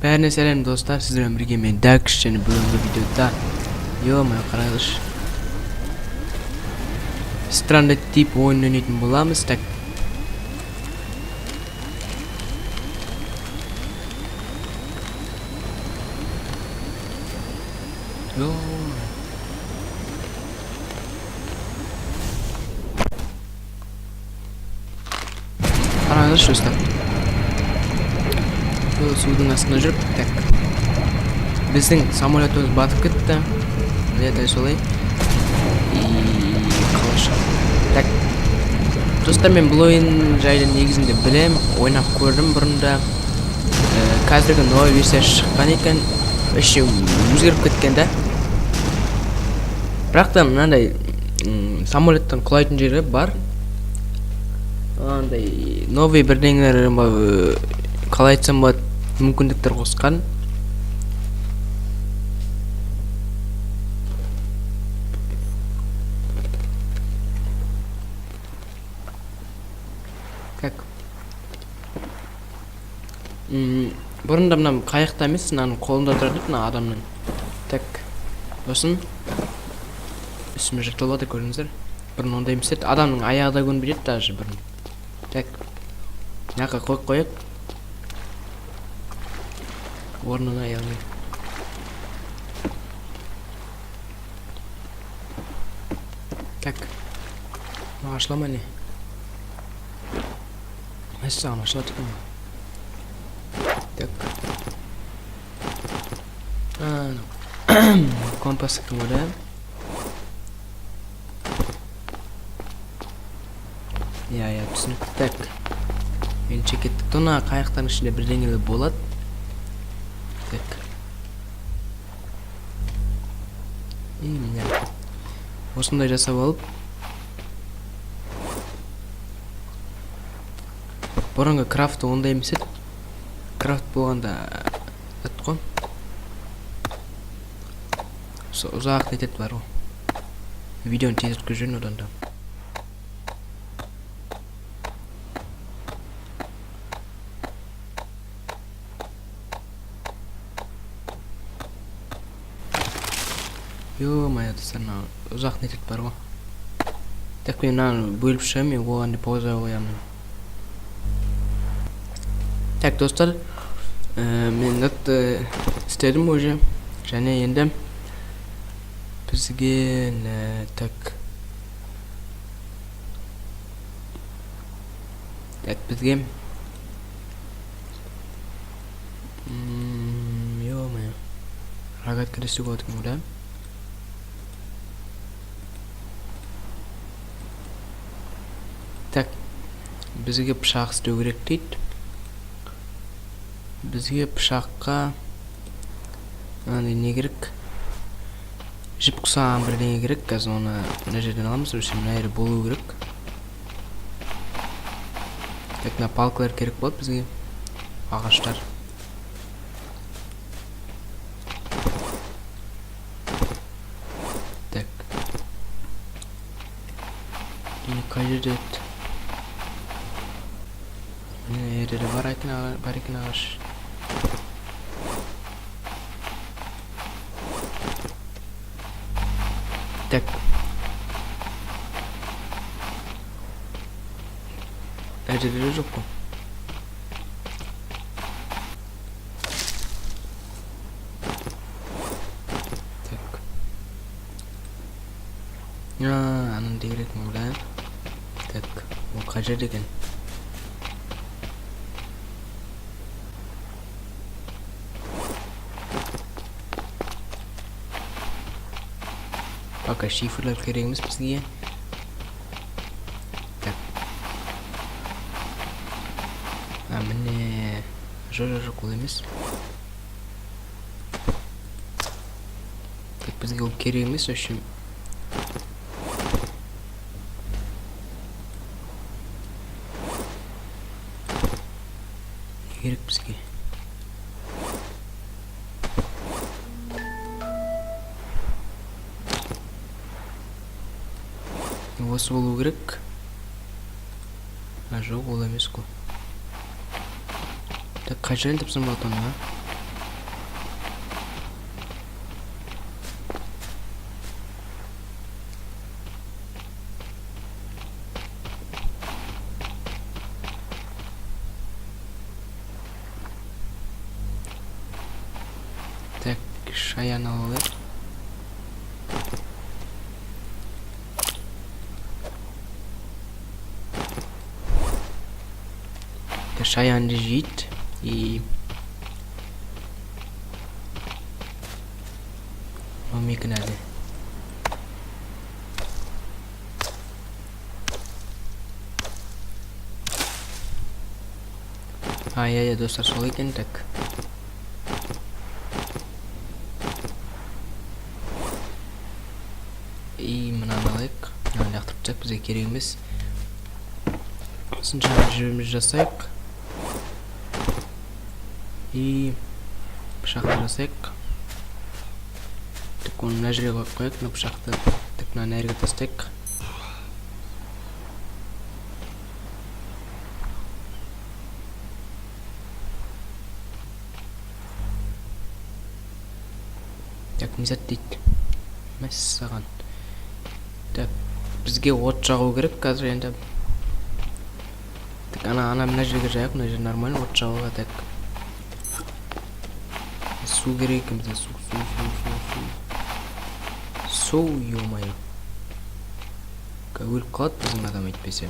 Bärine selam dostlar, sizlerle birge men Darksh және бүгінгі видеода ё-моё қараңызш Stranded тип ойын ойнайтын боламыз. Так. Қараңызш достар. Судың астында жүріп, так. Біздің самолетіміз батып кетті. Дәл солай. Так. Достар, мен бұл ойын жайлы негізінде білем, ойнап көрдім бұрында. Қазіргі новый версия шыққан екен, вообще өзгеріп кеткен да. Бірақ та мынандай самолеттен құлайтын жері бар. Андай новый бірдеңелер қалай айтсам болады, мүмкіндіктер қосқан. Как? Бұрында мына қайықта емес, мынаның қолында тұрады мына адамның. Так. Сосын үстіме жыртылып жатыр, көрдіңіздер. Бұрын ондай емес еді, адамның аяғы да көрінбей еді даже бұрын. Так. Мынақа қойып. Орнына яғни. Так. Ашылама не? Мәссаған ашыла тұқым. Так. Компас кім өді? Я, түсініп. Так. Мен чекеттік. Тұна қайықтан ішінде бірдеңелі болады. Так. Міне. Осындай жасап алып. Бұрынғы крафты ондай емес еді. Крафт болғанда атқон. Ұзақ нетеді бар ғой. Видеоны тез өткізіп одан да. Ё-моё, ұзақ нетеді бар ғой. Так, мен бөліп шығам, мен оғанды пауза қоямын. Так, достар, мен істедім уже. Және енді бізге так. Так, бізге ё-моё. Рогатка істеуге отырмын, да? Так, бізге пышақ істеу керек дейді. Бізге пышаққа не керек? Жіп құсаған бірдеңе керек. Қазір оны мына жерден аламыз, өше мына жері болу керек. Так, мына палкалар керек болады бізге. Ағаштар. Так. Міне қай жерде еді? Міне жерде бар екен ағаш. Так. Жерде жоқ қой. Так. Анын дегеретін ойлайын. Так, ол қай жерде екен? Пока шифрлер керек емес бізге. Так. Міне жоқ ол емес. Так, бізге ол керек емес, өшім. Керек бізге. Осы болу керек. Жоқ, ол емес қой. Так, қай жерден тапсам болады оны? шаян алып. Шаянды жейді. И мамекін әлі. Ай, достар, сол екен. Так. И мынаны алайық. Мынаны лақтырып тастайық, бізге керек емес. Сосын жаңа жүрімізді жасайық. И пышақты жасайық. Так, оны мына жерге қойып қояйық. Мына пышақты так мына нәрге тастайық. Так, мезат дейді. Мәссаған. Так, бізге от жағу керек қазір енді. Так, ана мына жерге жайық, мына жер нормально от жағуға. Так. Су керек бізде, су. Су, ё-моё. Өліп қалады біздің адам етпесе.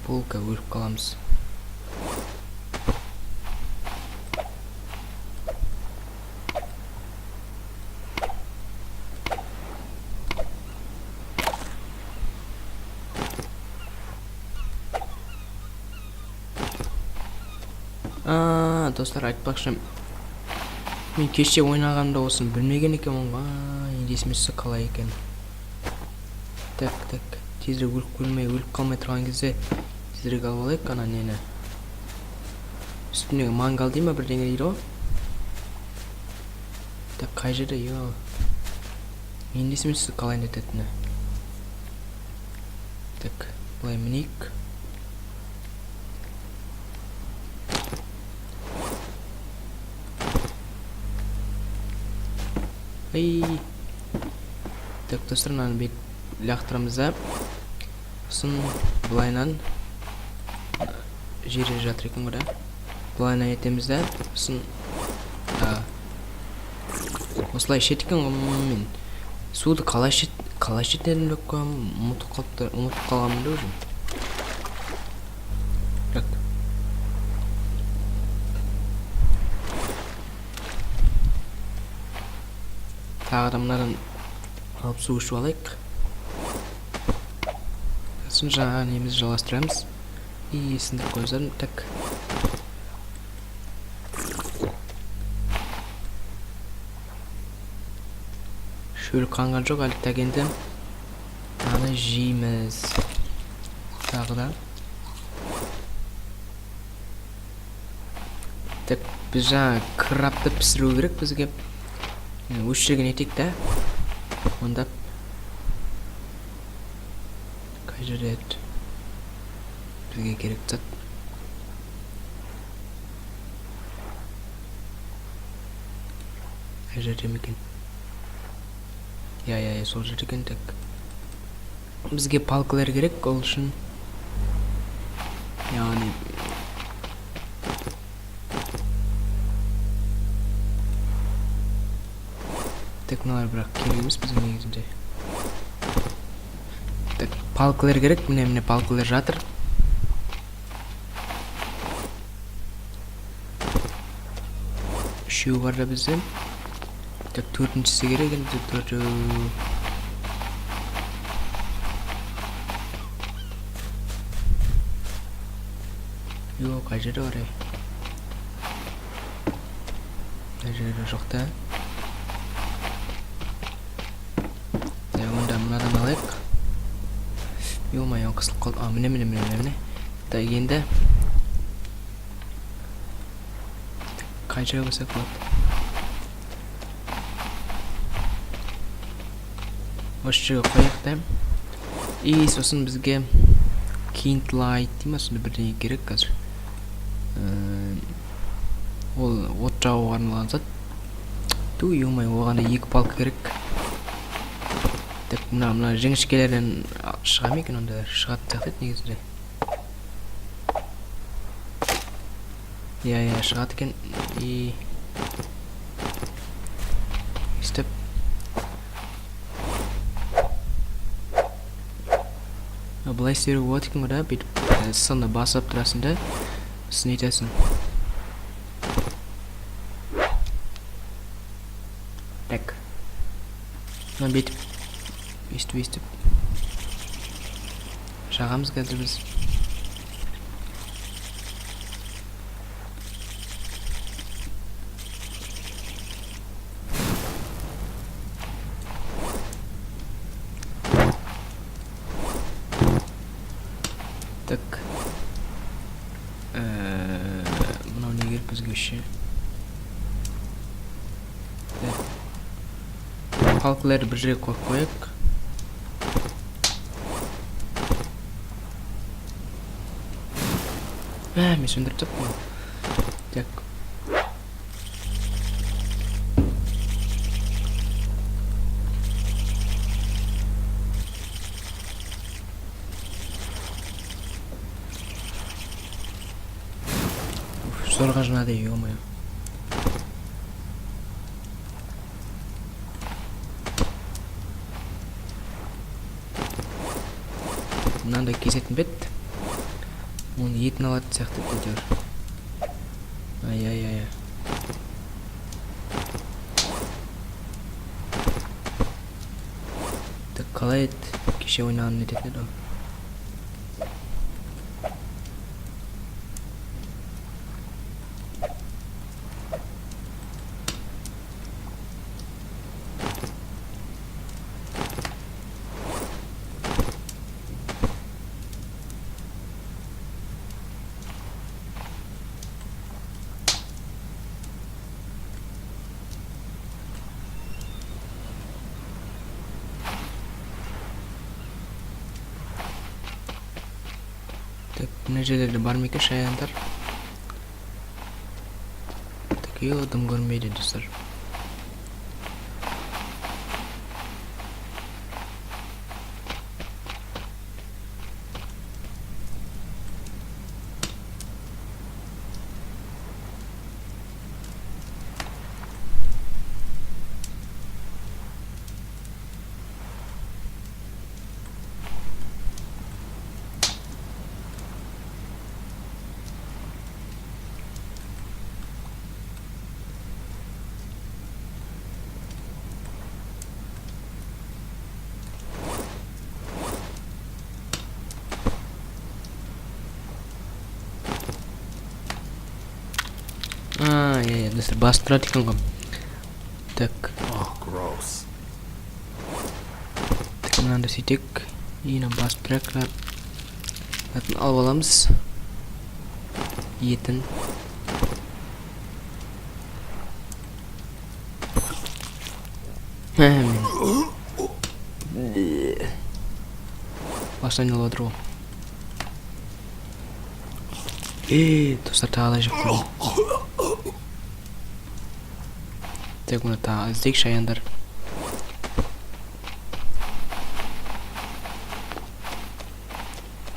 Полка өліп қаламыз. Достар, айтпақшы, мен кеше ойнағанымда осын білмеген екенмін ғой. Енді есіме түсті қалай екен. Так, тезірек өліп қалмай тұрған кезде тезірек алып алайық ана нені. Үстіндегі мангал дей ма бірдеңе дейді ғой. Так, қай жерде, йо. Енді есіме түсті қалай нететіні. Так, былай мінейік. Так, достар, мынаны бүйтіп лақтырамыз да. Сосын былайынан жері жатыр екен ғой да. Былайынан етеміз да. Сосын осылай ішет екен ғой. Мен суды қалай ішетінен біліп қоймын. Ұмытып қалғанмын да өзім. Так. Тағы да мынадан алып су ішіп алайық. Сосын жаңа немізді жалғастырамыз. И сындырып қойып. Так. Шөл қанған жоқ әлі. Так, енді аны жейміз. Тағы да. Так, біз жаңа крабты пісіру керек бізге. Өш жерген етек да. Ондап. Қай жерде еді? Бізге керек зат. Қай жерде мекен? Я, сол жерде екен. Так. Бізге палкалар керек, ол үшін. Яғни так, мыналар бірақ керек емес біздің негізінде. Так, палкалар керек, міне палкалар жатыр. Үшеу бар да бізде. Так, төртіншісі керек енді. Төртеу. Йо, қай жерде бар ай? Қай жерде жоқ та. Мынадан алайық. Ё-моё, қысылып қалды. Міне. Так, енді қай жерге қойсақ болады? Осы жерге қояйық та. И сосын бізге Kind Light дей ма, сонда бірдеңе керек қазір. Ол от жағуға арналған зат. Ту, ё-моё, оған да 2 палка керек. Так, мына жіңішкелерден шыға ма екен, онда шығады сияқты негізінде. иә шығады екен. И істеп былай істеуге болады екен ғой да, бүйтіп сыны басып тұрасың да сосын нетесің. Так мына бүйтіп өйстіп жағамыз қазір біз. Так мынау не керек бізге ше? Палкаларды бір жерге қойып қояйық. Мен сөндіріп таппын. Так зорға жынады, ё-моё. Мынандай кесетін бет. Оның етін алатын сияқты көтер. Ай. Так қалай еді? Кеше ойнаған нететін еді ғой. Так, мына жерлерде бар ма екен шаяндар? Так, дым көрмейді достар. Иә, достар, басып тұрады екен ғой. Так. Так, мынаны сөйтек. Ені басып тұрайық. Атын алып аламыз. Етін. Бастан алып отыр ғой. Достар, тағалай жеп көрейін. Так, мұны тағы іздейік шаяндар.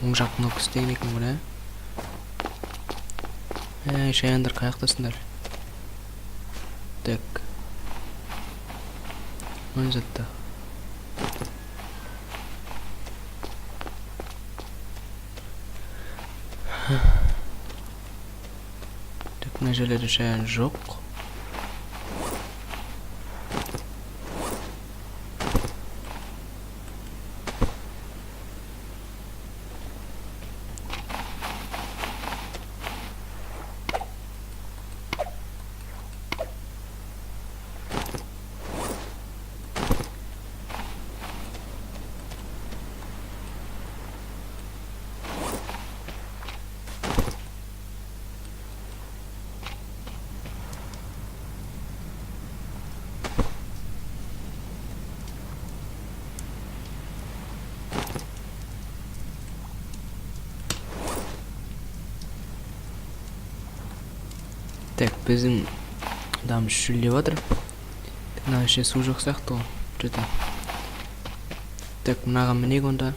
Оң жақ кнопка істеген екен ғой, шаяндар қаяқтасыңдар. Так. Мөн затты. Так, мына жерлерде шаян жоқ. Так, біздің адамыз шүлдеп отыр. Мына іште су жоқ сияқты ғой. Что-то. Так, мынаға мінейік онда.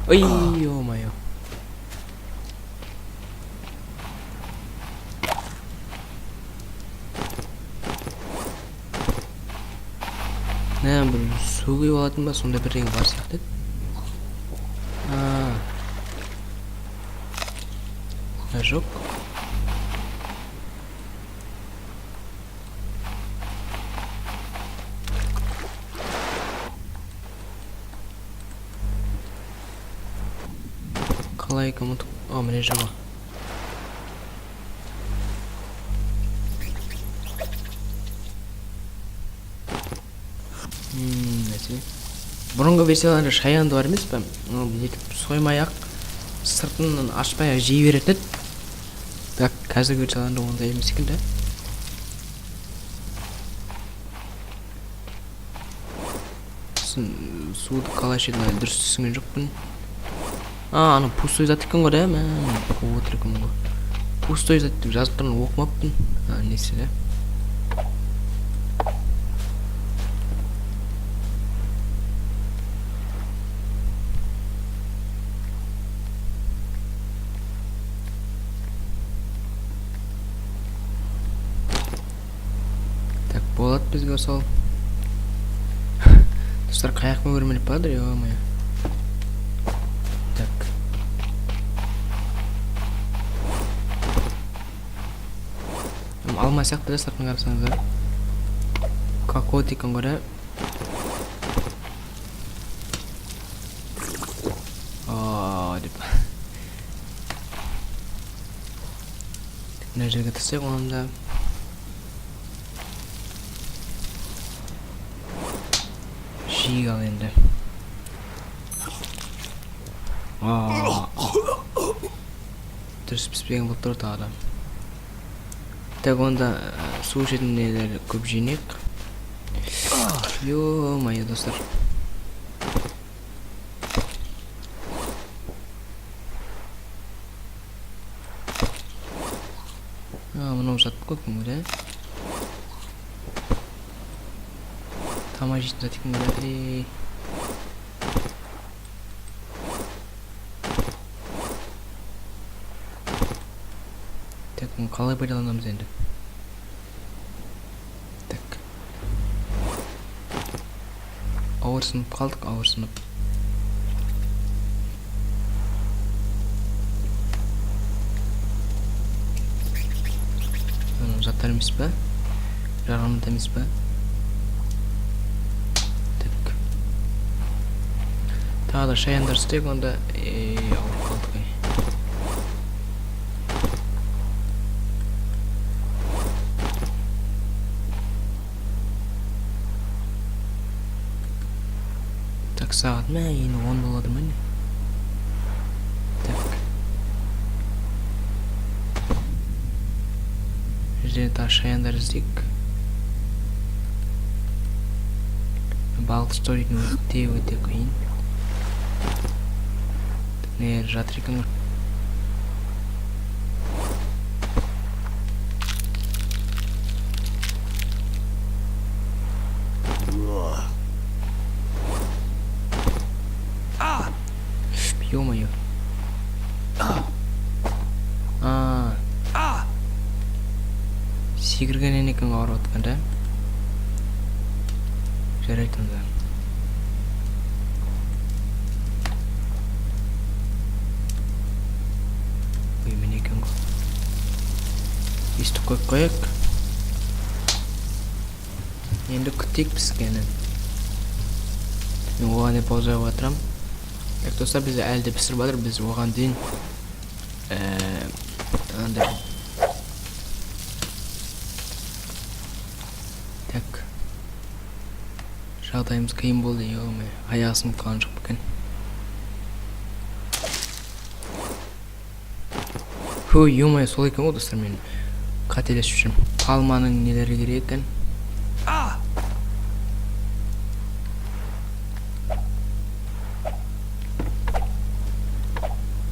Ой, ё-моё. Bir su kuyup aladın ba, sonda bir rengi var сияқты. Жоқ. Қалай кому-то... міне жама. Нәсе. Бұрынғы версияларда шаянды бар емес пе? Соймай-ақ, сыртынан ашпай-ақ жей беретін. Так, қазіргі версияларда ондай емес екен да. Суды қалай ішеді, дұрыс түсінген жоқпын. Ана пустой зат екен ғой да, отыр екен ғой. Пустой зат деп жазып тұрған оқымаппын. Несі да. Так, болады бізге сол. Достар, қаяқпен өрмелеп бадыр, ё-моё. Так. Алмай сияқты да, сыртын қарасаңыздар. Какой екен ғой да. Деп. Мына жерге тастайық онда. Жиік ал енді. Дұрыс піспеген болып тұр тағы да. Так, онда су ішетін нелер көп жинек. Ё-моё, достар. Мынау зат көп екен ғой да. Тамақ жейтін зат екен ғой да. Так, қалай пайдаланамыз енді? Так. Ауырсынып қалдық, ауырсынып. Заттар емес па? Жарғанымда емес па? Так. Тағы да шаяндар істейік, онда ауыр қалдық. Так, сағат ма? Енді 10 болады ма не? Так. Жерден тағы шаяндар іздейік. Балық ұстайтын өте қиын. Нелер жатыр екен ғой. Ё-моё. Секіргеннен екен ауырып отқан да. Жарайды онда. Міне екен ғой. Естіп қойып қояйық. Енді күтейік піскенін. Мен оған деп пауза қойып отырам. Так, достар, бізде әлі де пісіріп жатыр. Біз оған дейін андай. Так. Жағдайымыз қиын болды, ё-моё. Аяғы сынып қалған жоқ екен. Ё-моё, сол екен ғой, достар, мен қателесіп жүрмін. Палманың нелері керек екен.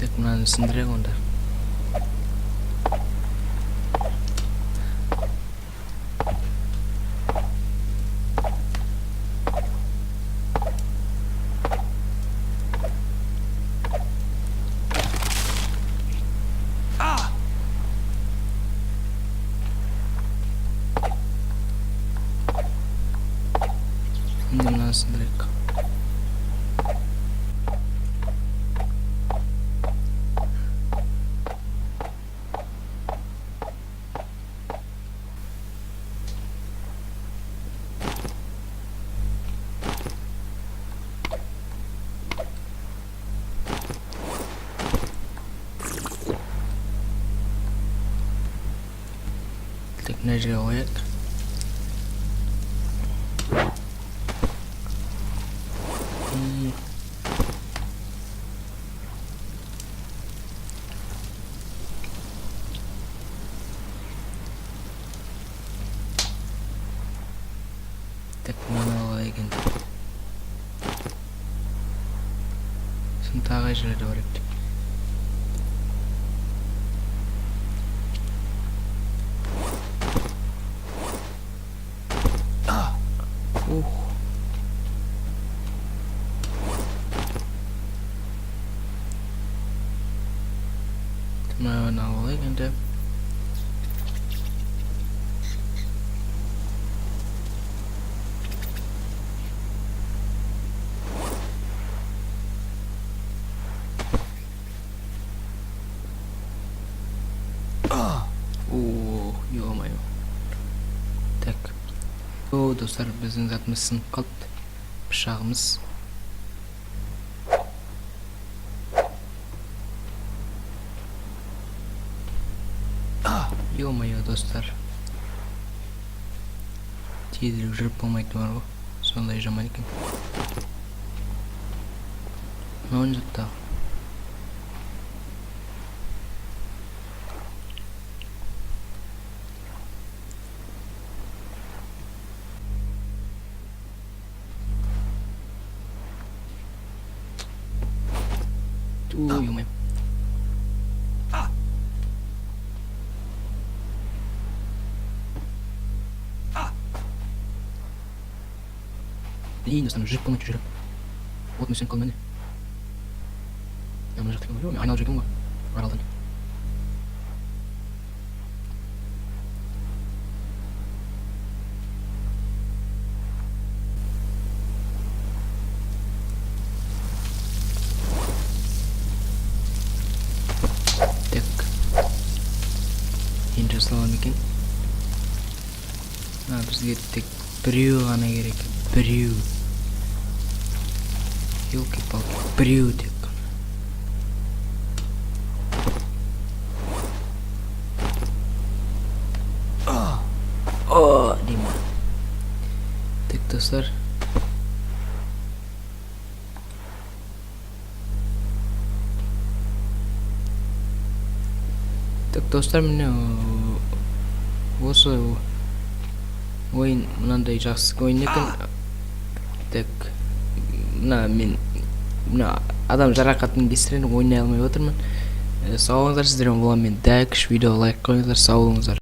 Так, мынаны сындырайық онда. мынасын элек. Мына жерге коелик. Так, мынаны алайык энди. Сынтагы жерлерде бар экен. Mынаны алайык энди. Ё-моё. Так. О, достар, биздин затымыз сынып калды. Пышагыбыз. Ё-моё, достар. Тезирээк жүрүп болмойт барбы? Сондай жаман экен. Мына жакта. Ё-моё. Блин, достар, жүрүп болмойт жүрөм. Вот мен сеніп қалдым әне. Мына жақта екен ғой, мен айналып жүрген ғой аралдан. Так. Енді жасалған екен. Бізге тек біреу ғана керек. Біреу. Ёлки-палки, біреу тек. О, деймін. Так, достар. Так, достар, міне осы ойын мынандай жақсы ойын екен. Так, мына адам жарақатын кесірінен ойнай алмай отырмын. Сау болыңыздар, сіздермен боламын мен. Дәк, видео лайк қойыңыздар, сау болыңыздар.